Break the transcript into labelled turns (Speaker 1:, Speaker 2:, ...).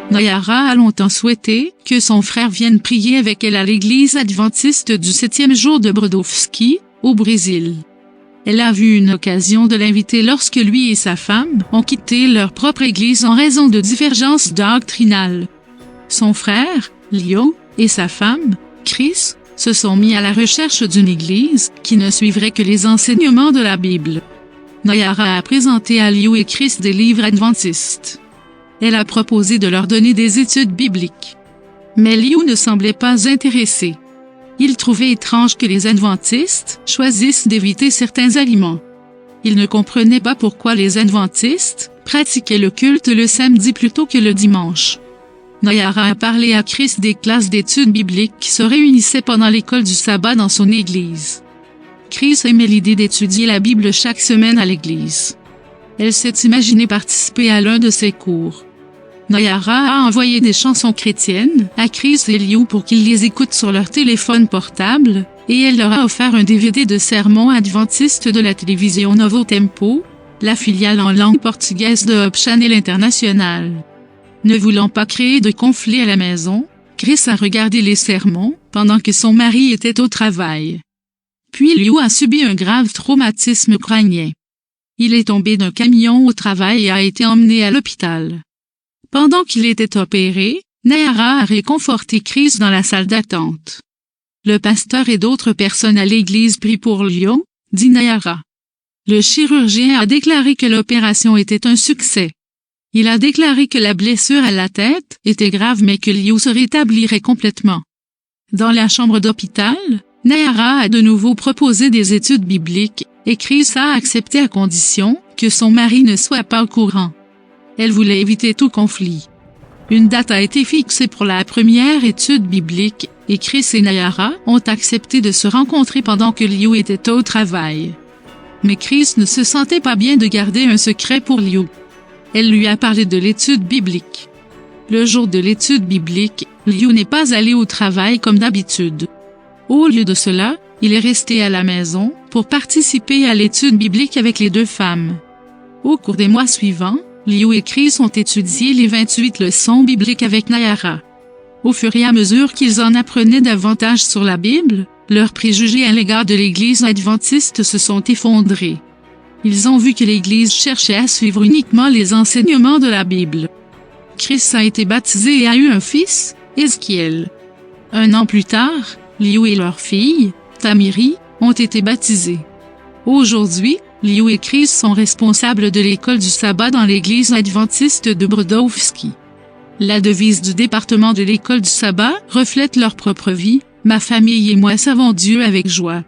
Speaker 1: Nayara a longtemps souhaité que son frère vienne prier avec elle à l'église adventiste du 7e jour de Brodowski, au Brésil. Elle a vu une occasion de l'inviter lorsque lui et sa femme ont quitté leur propre église en raison de divergences doctrinales. Son frère, Leo, et sa femme, Chris, se sont mis à la recherche d'une église qui ne suivrait que les enseignements de la Bible. Nayara a présenté à Leo et Chris des livres adventistes. Elle a proposé de leur donner des études bibliques. Mais Leo ne semblait pas intéressé. Il trouvait étrange que les adventistes choisissent d'éviter certains aliments. Il ne comprenait pas pourquoi les adventistes pratiquaient le culte le samedi plutôt que le dimanche. Nayara a parlé à Chris des classes d'études bibliques qui se réunissaient pendant l'école du sabbat dans son église. Chris aimait l'idée d'étudier la Bible chaque semaine à l'église. Elle s'est imaginée participer à l'un de ses cours. Nayara a envoyé des chansons chrétiennes à Chris et Leo pour qu'ils les écoutent sur leur téléphone portable, et elle leur a offert un DVD de sermons adventistes de la télévision Novo Tempo, la filiale en langue portugaise de Hope Channel International. Ne voulant pas créer de conflit à la maison, Chris a regardé les sermons pendant que son mari était au travail. Puis Leo a subi un grave traumatisme crânien. Il est tombé d'un camion au travail et a été emmené à l'hôpital. Pendant qu'il était opéré, Nayara a réconforté Chris dans la salle d'attente. Le pasteur et d'autres personnes à l'église prient pour Leo, dit Nayara. Le chirurgien a déclaré que l'opération était un succès. Il a déclaré que la blessure à la tête était grave mais que Leo se rétablirait complètement. Dans la chambre d'hôpital, Nayara a de nouveau proposé des études bibliques, et Chris a accepté à condition que son mari ne soit pas au courant. Elle voulait éviter tout conflit. Une date a été fixée pour la première étude biblique, et Chris et Nayara ont accepté de se rencontrer pendant que Leo était au travail. Mais Chris ne se sentait pas bien de garder un secret pour Leo. Elle lui a parlé de l'étude biblique. Le jour de l'étude biblique, Leo n'est pas allé au travail comme d'habitude. Au lieu de cela, il est resté à la maison pour participer à l'étude biblique avec les deux femmes. Au cours des mois suivants, Leo et Chris ont étudié les 28 leçons bibliques avec Nayara. Au fur et à mesure qu'ils en apprenaient davantage sur la Bible, leurs préjugés à l'égard de l'Église adventiste se sont effondrés. Ils ont vu que l'Église cherchait à suivre uniquement les enseignements de la Bible. Chris a été baptisé et a eu un fils, Ezekiel. 1 an plus tard, Leo et leur fille, Tamiri, ont été baptisés. Aujourd'hui, Leo et Chris sont responsables de l'école du sabbat dans l'église adventiste de Brodowski. La devise du département de l'école du sabbat reflète leur propre vie. Ma famille et moi servons Dieu avec joie.